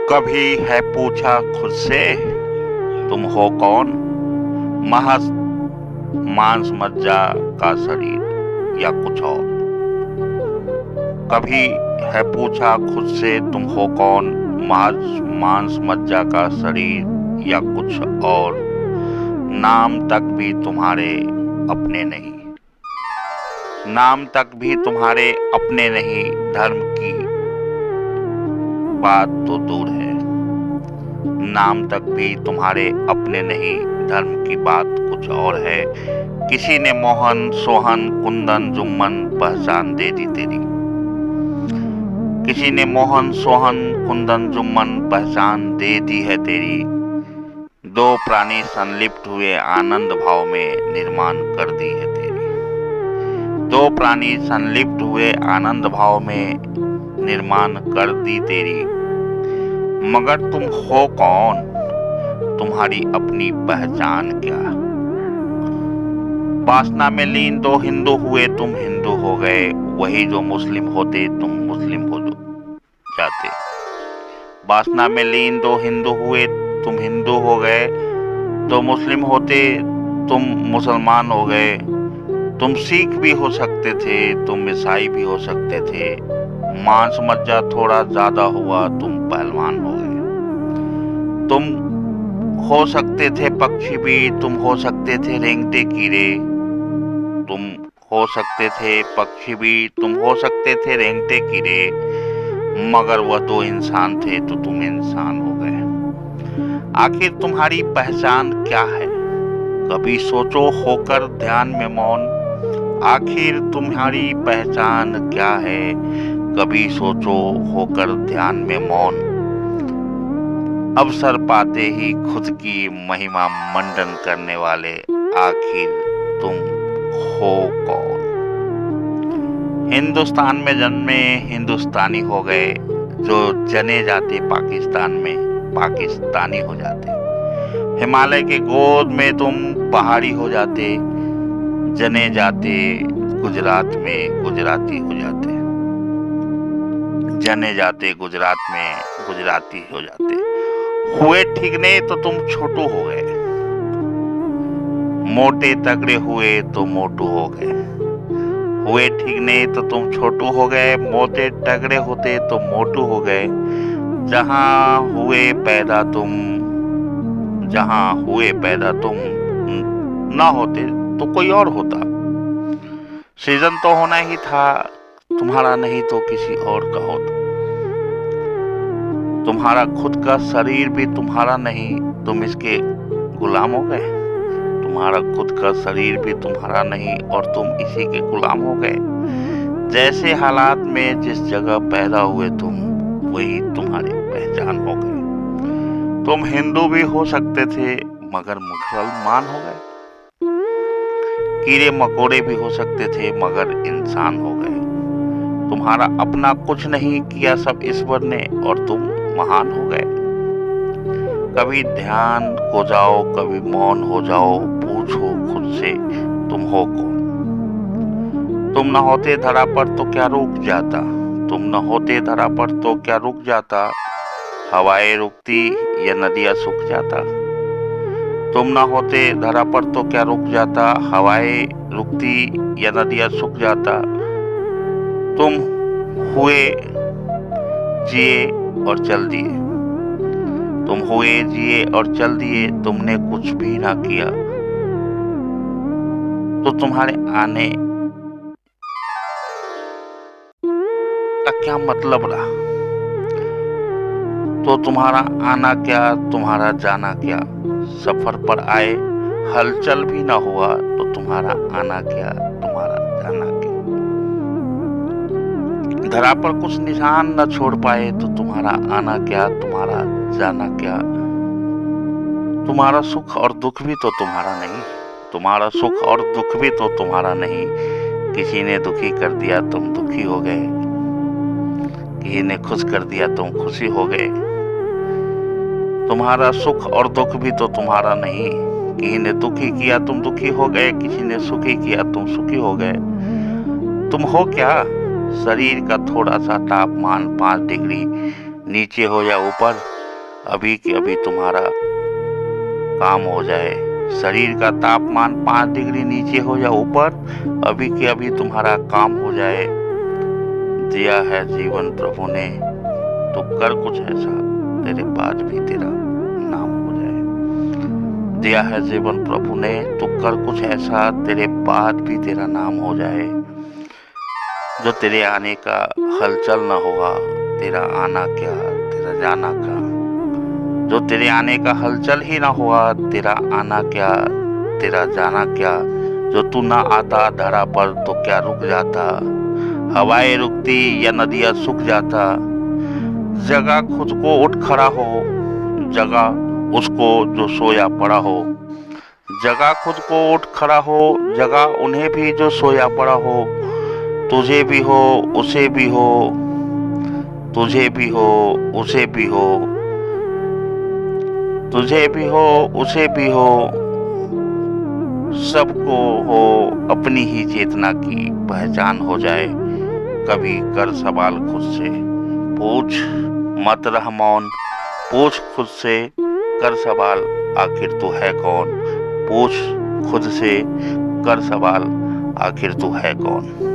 कभी है पूछा खुद से तुम हो कौन। महज मांस मज्जा का शरीर या कुछ और। कभी है पूछा खुद से तुम हो कौन। महज मांस मज्जा का शरीर या कुछ और। नाम तक भी तुम्हारे अपने नहीं। नाम तक भी तुम्हारे अपने नहीं। धर्म की बात तो दूर है। नाम तक भी तुम्हारे अपने नहीं। धर्म की बात कुछ और है। किसी ने मोहन सोहन कुंदन जुम्मन पहचान दे दी तेरी। किसी ने मोहन सोहन कुंदन जुम्मन पहचान दे दी है तेरी। दो प्राणी संलिप्त हुए आनंद भाव में निर्माण कर दी है तेरी। दो प्राणी संलिप्त हुए आनंद भाव में निर्माण कर दी तेरी। मगर तुम हो कौन। तुम्हारी अपनी पहचान क्या। वासना में लीन दो हिंदू हुए तुम हिंदू हो गए। वही जो मुस्लिम होते तुम मुस्लिम हो जाते। वासना में लीन दो हिंदू हुए तुम हिंदू हो गए। तो मुस्लिम होते तुम मुसलमान हो गए। तुम सिख भी हो सकते थे तुम ईसाई भी हो सकते थे। मांस मज्जा थोड़ा ज्यादा हुआ तुम पहलवान हो गए। तुम हो सकते थे पक्षी भी तुम हो सकते थे रेंगते कीड़े। तुम हो सकते थे पक्षी भी तुम हो सकते थे रेंगते कीड़े। मगर वह दो इंसान थे तो तुम इंसान हो गए। आखिर तुम्हारी पहचान क्या है। कभी सोचो होकर ध्यान में मौन। आखिर तुम्हारी पहचान क्या है। कभी सोचो होकर ध्यान में मौन। अवसर पाते ही खुद की महिमा मंडन करने वाले आखिर तुम हो कौन। हिंदुस्तान में जन्मे हिंदुस्तानी हो गए। जो जने जाते पाकिस्तान में पाकिस्तानी हो जाते। हिमालय के गोद में तुम पहाड़ी हो जाते। जने जाते गुजरात में गुजराती हो जाते। जने जाते गुजरात में गुजराती हो जाते। हुए ठीक नहीं तो तुम छोटू हो गए। मोटे तगड़े हुए तो मोटू हो गए। हुए ठीक नहीं तो तुम छोटू हो गए। मोटे तगड़े होते तो मोटू हो गए। जहां हुए पैदा तुम ना होते तो कोई और होता। सीजन तो होना ही था तुम्हारा नहीं तो किसी और का होता। तुम्हारा खुद का शरीर भी तुम्हारा नहीं तुम इसके गुलाम हो गए। तुम्हारा खुद का शरीर भी तुम्हारा नहीं और तुम इसी के गुलाम हो गए। जैसे हालात में जिस जगह पैदा हुए तुम वही तुम्हारी पहचान हो गए। तुम हिंदू भी हो सकते थे मगर मुसलमान हो गए। कीड़े मकोड़े भी हो सकते थे मगर इंसान हो गए। तुम्हारा अपना कुछ नहीं किया सब ईश्वर ने और तुम महान हो गए। कभी ध्यान को जाओ कभी मौन हो जाओ। पूछो खुद से तुम हो कौन। तुम न होते धरा पर तो क्या रुक जाता। तुम न होते धरा पर तो क्या रुक जाता। हवाएं रुकती या नदियां सूख जाता। तुम न होते धरा पर तो क्या रुक जाता। हवाएं रुकती या नदियां सूख जाता। तुम हुए जिए और चल दिए। तुम हुए जिए और चल दिए। तुमने कुछ भी ना किया तो तुम्हारे आने का क्या मतलब रहा। तो तुम्हारा आना क्या तुम्हारा जाना क्या। सफर पर आए हलचल भी ना हुआ तो तुम्हारा आना क्या तुम्हारा जाना क्या। धरा पर कुछ निशान न छोड़ पाए तो तुम्हारा आना क्या तुम्हारा जाना क्या। तुम्हारा सुख और दुख भी तो तुम्हारा नहीं। तुम्हारा सुख और दुख भी तो तुम्हारा नहीं। किसी ने दुखी कर दिया तुम दुखी हो गए। किसी ने खुश कर दिया तुम खुशी हो गए। तुम्हारा सुख और दुख भी तो तुम्हारा नहीं। किसी ने दुखी किया तुम दुखी हो गए। किसी ने सुखी किया तुम सुखी हो गए। तुम हो क्या। शरीर का थोड़ा सा तापमान 5 डिग्री नीचे हो या ऊपर, अभी के अभी तुम्हारा काम हो जाए। शरीर का तापमान 5 डिग्री नीचे हो या ऊपर, अभी के अभी तुम्हारा काम हो जाए। दिया है जीवन प्रभु ने, तो कर कुछ ऐसा तेरे बाद भी तेरा नाम हो जाए। दिया है जीवन प्रभु ने, तो कर कुछ ऐसा तेरे बाद भी तेरा नाम हो जाए। जो तेरे आने का हलचल न होगा, तेरा आना क्या तेरा जाना क्या। जो तेरे आने का हलचल ही ना हुआ, तेरा आना क्या तेरा जाना क्या। जो तू ना आता धरा पर तो क्या रुक जाता, हवाएं रुकती या नदियां सूख जाता। जगह खुद को उठ खड़ा हो, जगह उसको जो सोया पड़ा हो। जगह खुद को उठ खड़ा हो, जगह उन्हें भी जो सोया पड़ा हो। तुझे भी हो उसे भी हो, तुझे भी हो उसे भी हो, तुझे भी हो उसे भी हो। सबको हो अपनी ही चेतना की पहचान हो जाए। कभी कर सवाल खुद से, पूछ मत रह मौन। पूछ खुद से, कर सवाल आखिर तू है कौन। पूछ खुद से, कर सवाल आखिर तू है कौन।